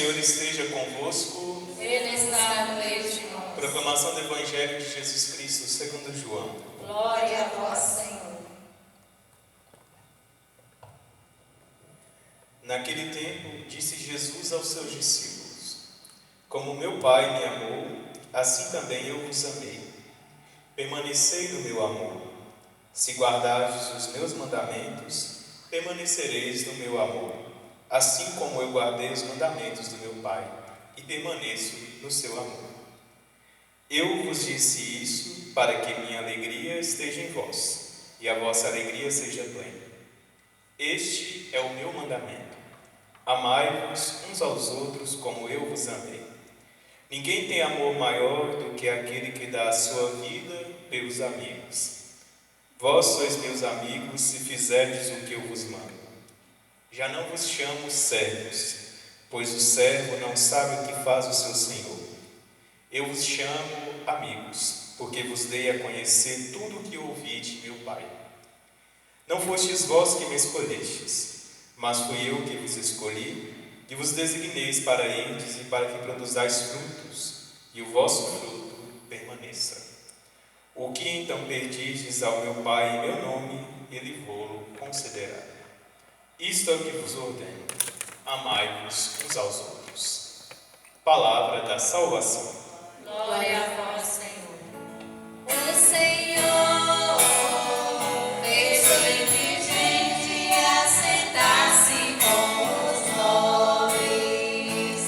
Senhor esteja convosco. Ele está no meio de nós. Proclamação do Evangelho de Jesus Cristo segundo João. Glória a vós, Senhor. Naquele tempo, disse Jesus aos seus discípulos: Como meu Pai me amou, assim também eu vos amei. Permanecei no meu amor. Se guardardes os meus mandamentos, permanecereis no meu amor, assim como eu guardei os mandamentos do meu Pai e permaneço no seu amor. Eu vos disse isso para que minha alegria esteja em vós e a vossa alegria seja plena. Este é o meu mandamento: amai-vos uns aos outros como eu vos amei. Ninguém tem amor maior do que aquele que dá a sua vida pelos amigos. Vós sois meus amigos se fizerdes o que eu vos mando. Já não vos chamo servos, pois o servo não sabe o que faz o seu senhor. Eu vos chamo amigos, porque vos dei a conhecer tudo o que ouvi de meu Pai. Não fostes vós que me escolhestes, mas fui eu que vos escolhi e vos designeis para irdes e para que produzais frutos, e o vosso fruto permaneça. O que então pedistes ao meu Pai em meu nome, ele vô-lo concederá. Isto é o que vos ordeno: amai-vos uns aos outros. Palavra da salvação. Glória a vós, Senhor. O Senhor fez o indigente assentar-se com os nobres.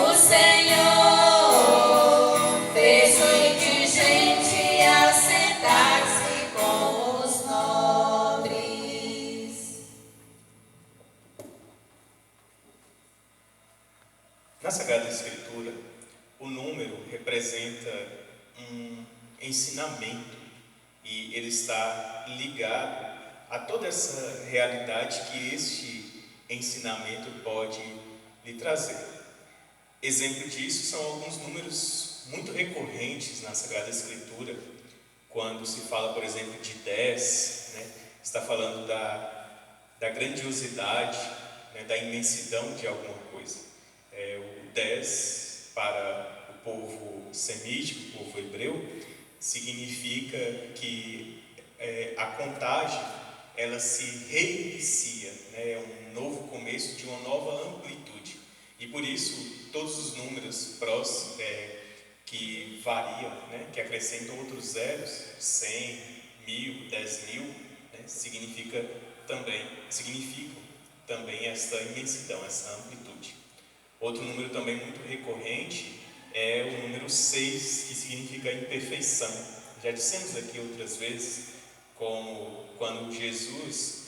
O Senhor fez o indigente assentar-se com os nobres. Na Sagrada Escritura, o número representa um ensinamento e ele está ligado a toda essa realidade que este ensinamento pode lhe trazer. Exemplo disso são alguns números muito recorrentes na Sagrada Escritura. Quando se fala, por exemplo, de 10, está falando da grandiosidade, da imensidão de alguma coisa. O 10 para o povo semítico, o povo hebreu, significa que a contagem ela se reinicia, é um novo começo de uma nova amplitude. E por isso todos os números próximos que variam, que acrescentam outros zeros, 100, 1000, 10.000, significam também essa imensidão, essa amplitude. Outro número também muito recorrente é o número 6, que significa imperfeição. Já dissemos aqui outras vezes, como quando Jesus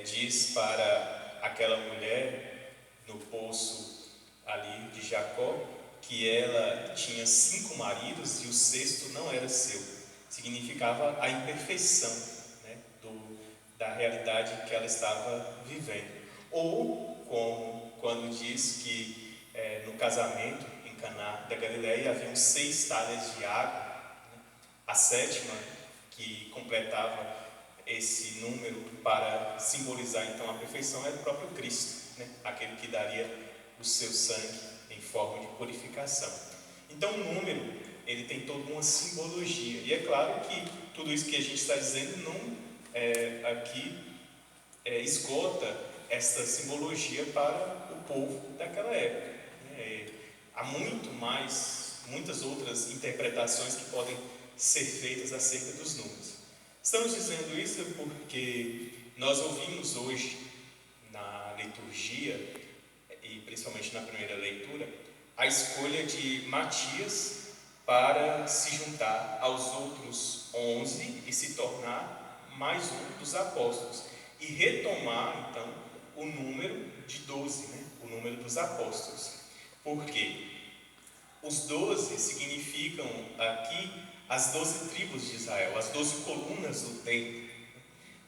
diz para aquela mulher no poço ali de Jacó, que ela tinha 5 maridos e o 6º não era seu. Significava a imperfeição da realidade que ela estava vivendo. Ou como quando diz que no casamento em Caná da Galileia haviam 6 talhas de água, a 7ª que completava esse número para simbolizar então a perfeição era o próprio Cristo, aquele que daria o seu sangue em forma de purificação. Então o número ele tem toda uma simbologia, e é claro que tudo isso que a gente está dizendo não aqui esgota essa simbologia para o povo daquela época. Há muitas outras interpretações que podem ser feitas acerca dos números. Estamos dizendo isso porque nós ouvimos hoje na liturgia, e principalmente na primeira leitura, a escolha de Matias para se juntar aos outros 11 e se tornar mais um dos apóstolos, e retomar então o número de 12, o número dos apóstolos. Por quê? Os 12 significam aqui as 12 tribos de Israel, as 12 colunas do templo.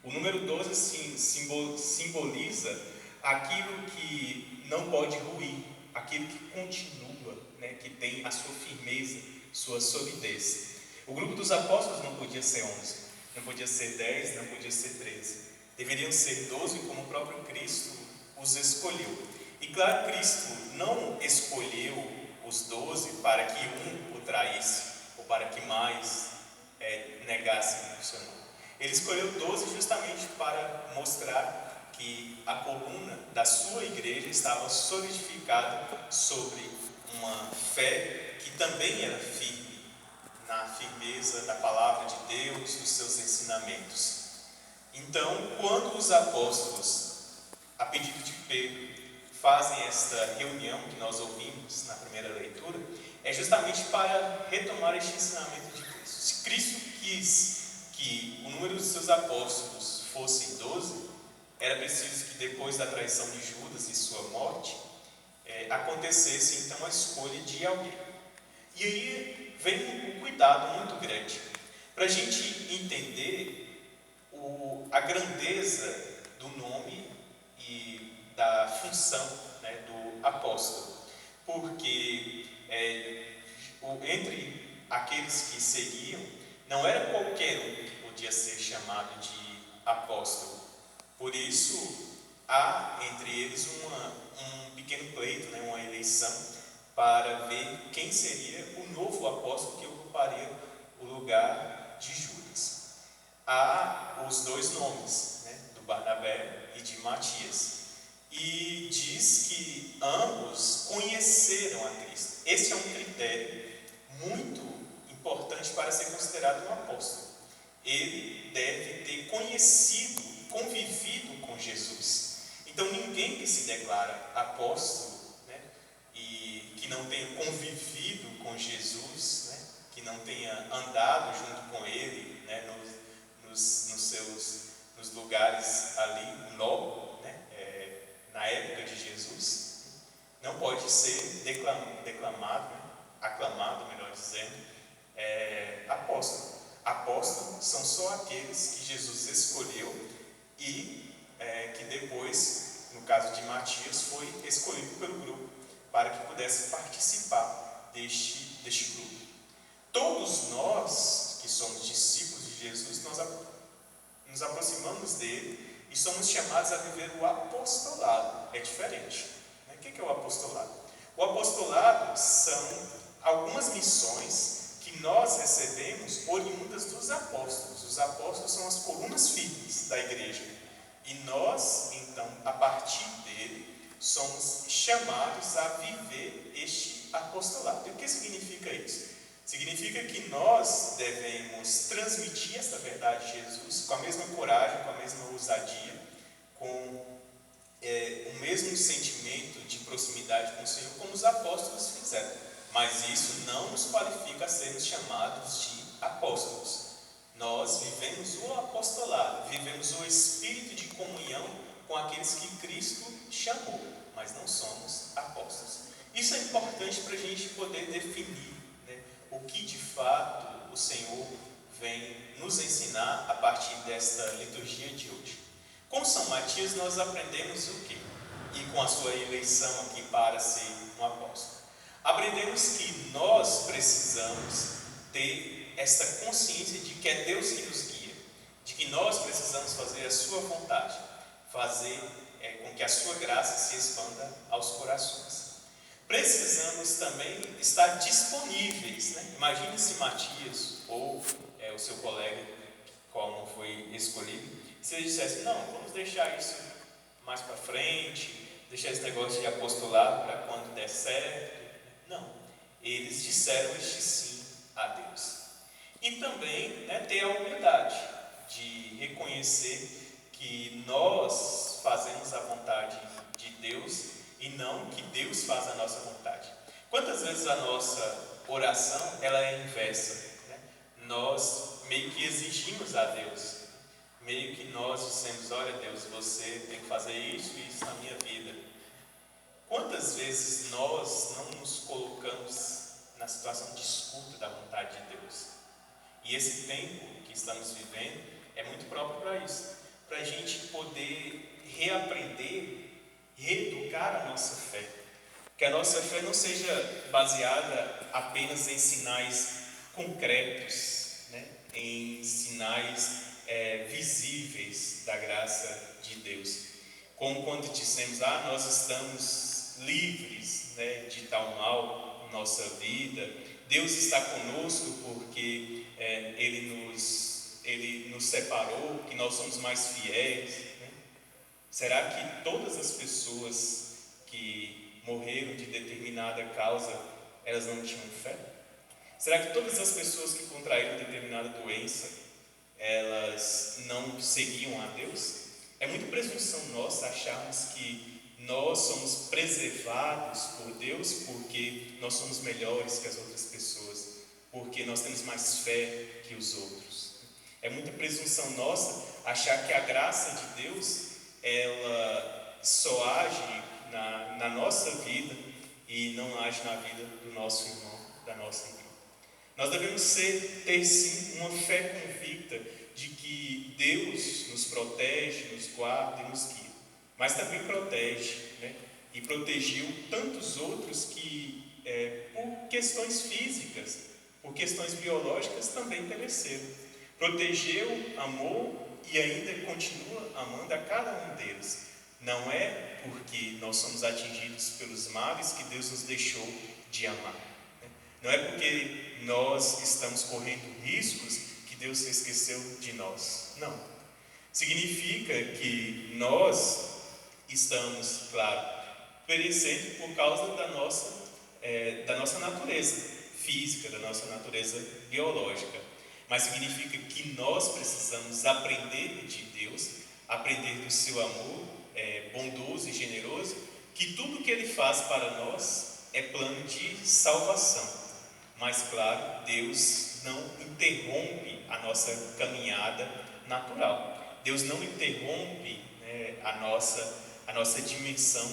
O número 12 simboliza aquilo que não pode ruir, aquilo que continua, que tem a sua firmeza, sua solidez. O grupo dos apóstolos não podia ser 11, não podia ser 10, não podia ser 13. Deveriam ser 12, como o próprio Cristo os escolheu. E claro, Cristo não escolheu os 12 para que um o traísse, ou para que mais negassem o seu nome. Ele escolheu 12 justamente para mostrar que a coluna da sua igreja estava solidificada sobre uma fé que também era firme, na firmeza da palavra de Deus, dos seus ensinamentos. Então, quando os apóstolos, a pedido de Pedro, fazem esta reunião que nós ouvimos na primeira leitura, é justamente para retomar este ensinamento de Cristo. Se Cristo quis que o número dos seus apóstolos fosse 12, era preciso que depois da traição de Judas e sua morte, acontecesse então a escolha de alguém. E aí vem um cuidado muito grande, para a gente entender a grandeza do nome e da função, né, do apóstolo. Porque entre aqueles que seguiam, não era qualquer um que podia ser chamado de apóstolo. Por isso, há entre eles um pequeno pleito, né, uma eleição, para ver quem seria o novo apóstolo que ocuparia o lugar de Judas. Há os dois nomes, né, do Barnabé e de Matias, e diz que ambos conheceram a Cristo. Esse é um critério muito importante para ser considerado um apóstolo. Ele deve ter conhecido, convivido com Jesus. Então ninguém que se declara apóstolo, né, e que não tenha convivido com Jesus, né, que não tenha andado junto com ele, né, nos lugares ali, logo, né, na época de Jesus, não pode ser declamado, né, aclamado, melhor dizendo, apóstolo. Apóstolos são só aqueles que Jesus escolheu e que depois, no caso de Matias, foi escolhido pelo grupo para que pudesse participar deste grupo. Todos nós que somos discípulos de Jesus, nós nos aproximamos dele e somos chamados a viver o apostolado. É diferente, né? O que é o apostolado? O apostolado são algumas missões que nós recebemos oriundas dos apóstolos. Os apóstolos são as colunas firmes da igreja. E nós, então, a partir dele, somos chamados a viver este apostolado. E o que significa isso? Significa que nós devemos transmitir esta verdade de Jesus com a mesma coragem, com a mesma ousadia, com o mesmo sentimento de proximidade com o Senhor, como os apóstolos fizeram. Mas isso não nos qualifica a sermos chamados de apóstolos. Nós vivemos o apostolado, vivemos o espírito de comunhão com aqueles que Cristo chamou, mas não somos apóstolos. Isso é importante para a gente poder definir, né, o que de fato o Senhor vem nos ensinar a partir desta liturgia de hoje. Com São Matias nós aprendemos o quê? E com a sua eleição aqui para ser um apóstolo. Aprendemos que nós precisamos ter esta consciência de que é Deus que nos guia, de que nós precisamos fazer a sua vontade, fazer com que a sua graça se expanda aos corações. Precisamos também estar disponíveis, né? Imagine se Matias ou o seu colega, qual não foi escolhido, se ele dissesse, não, vamos deixar isso mais para frente, deixar esse negócio de apostolado para quando der certo. Não, eles disseram este sim a Deus. E também, né, ter a humildade de reconhecer que nós fazemos a vontade de Deus e não que Deus faz a nossa vontade. Quantas vezes a nossa oração ela é inversa, né? Nós meio que exigimos a Deus, meio que nós dissemos, olha Deus, você tem que fazer isso e isso na minha vida. Quantas vezes nós não nos colocamos na situação de escuta da vontade de Deus? E esse tempo que estamos vivendo é muito próprio para isso, para a gente poder reaprender, reeducar a nossa fé. Que a nossa fé não seja baseada apenas em sinais concretos, né? Em sinais visíveis da graça de Deus, Como quando dissemos, nós estamos livres, né, de tal mal em nossa vida, Deus está conosco porque Ele nos separou, que nós somos mais fiéis, né? Será que todas as pessoas que morreram de determinada causa, elas não tinham fé? Será que todas as pessoas que contraíram determinada doença, elas não seguiam a Deus? É muita presunção nossa acharmos que nós somos preservados por Deus porque nós somos melhores que as outras pessoas, porque nós temos mais fé que os outros. É muita presunção nossa achar que a graça de Deus, ela só age na nossa vida e não age na vida do nosso irmão, da nossa irmã. Nós devemos ter sim uma fé convicta de que Deus nos protege, nos guarda e nos guia, mas também protege, né? E protegeu tantos outros que por questões físicas, por questões biológicas também pereceram. Protegeu, amou e ainda continua amando a cada um deles. Não é porque nós somos atingidos pelos males que Deus nos deixou de amar. Não é porque nós estamos correndo riscos que Deus se esqueceu de nós. Não. Significa que nós estamos, claro, perecendo por causa da nossa natureza física, da nossa natureza biológica. Mas significa que nós precisamos aprender de Deus, aprender do seu amor bondoso e generoso, que tudo que Ele faz para nós é plano de salvação. Mas, claro, Deus não interrompe a nossa caminhada natural. Deus não interrompe, né, a nossa dimensão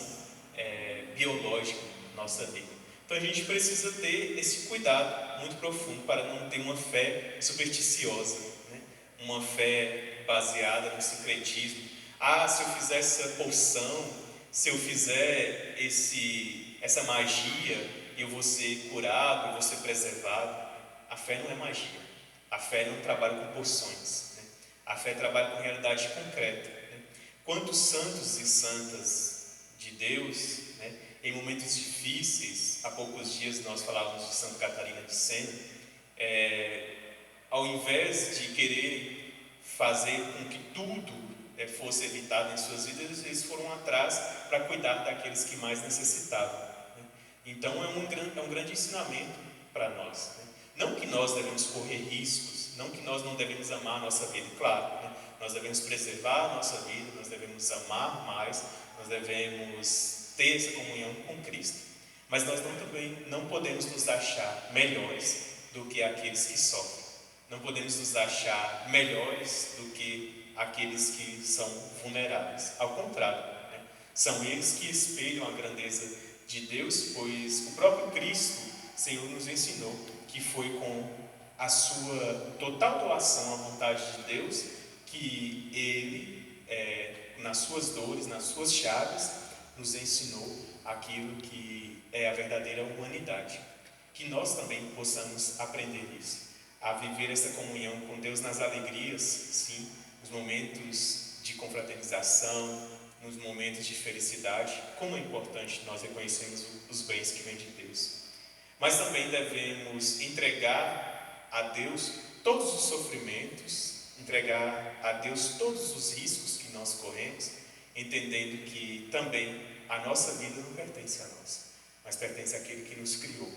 biológica, nossa vida. Então, a gente precisa ter esse cuidado muito profundo para não ter uma fé supersticiosa, né? Uma fé baseada no sincretismo. Se eu fizer essa porção, se eu fizer essa magia, eu vou ser curado, eu vou ser preservado. A fé não é magia. A fé não trabalha com porções, né? A fé trabalha com realidade concreta, né? Quantos santos e santas de Deus, né, em momentos difíceis, há poucos dias nós falávamos de Santa Catarina de Sena, ao invés de querer fazer com que tudo fosse evitado em suas vidas, eles foram atrás para cuidar daqueles que mais necessitavam. Então é um grande ensinamento para nós, né? Não que nós devemos correr riscos, não que nós não devemos amar a nossa vida, claro, né? Nós devemos preservar a nossa vida, nós devemos amar mais, nós devemos ter essa comunhão com Cristo, mas nós também não podemos nos achar melhores do que aqueles que sofrem, não podemos nos achar melhores do que aqueles que são vulneráveis. Ao contrário, né? São eles que espelham a grandeza de Deus, pois o próprio Cristo, Senhor, nos ensinou que foi com a sua total doação à vontade de Deus que Ele, nas suas dores, nas suas chagas, nos ensinou aquilo que é a verdadeira humanidade. Que nós também possamos aprender isso, a viver essa comunhão com Deus nas alegrias, sim, nos momentos de confraternização, nos momentos de felicidade. Como é importante nós reconhecermos os bens que vêm de Deus. Mas também devemos entregar a Deus todos os sofrimentos, entregar a Deus todos os riscos que nós corremos, entendendo que também a nossa vida não pertence a nós, mas pertence àquele que nos criou.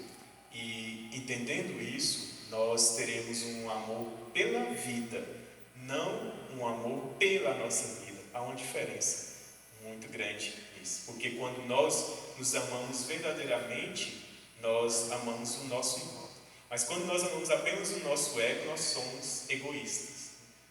E entendendo isso, nós teremos um amor pela vida, não um amor pela nossa vida. Há uma diferença muito grande nisso, porque quando nós nos amamos verdadeiramente, nós amamos o nosso irmão. Mas quando nós amamos apenas o nosso ego, nós somos egoístas,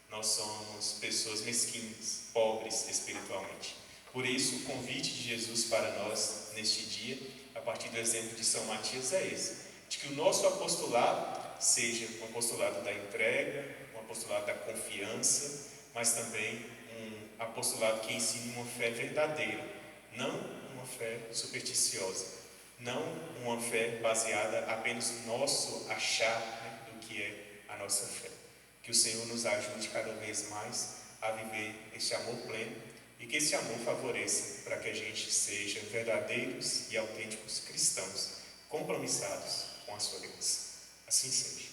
nós somos pessoas mesquinhas, pobres espiritualmente. Por isso, o convite de Jesus para nós neste dia, a partir do exemplo de São Matias, é esse: de que o nosso apostolado seja um apostolado da entrega, um apostolado da confiança, mas também um apostolado que ensine uma fé verdadeira, não uma fé supersticiosa, não uma fé baseada apenas no nosso achar, né, do que é a nossa fé. Que o Senhor nos ajude cada vez mais a viver este amor pleno e que esse amor favoreça para que a gente seja verdadeiros e autênticos cristãos, compromissados com a sua aliança. Assim seja.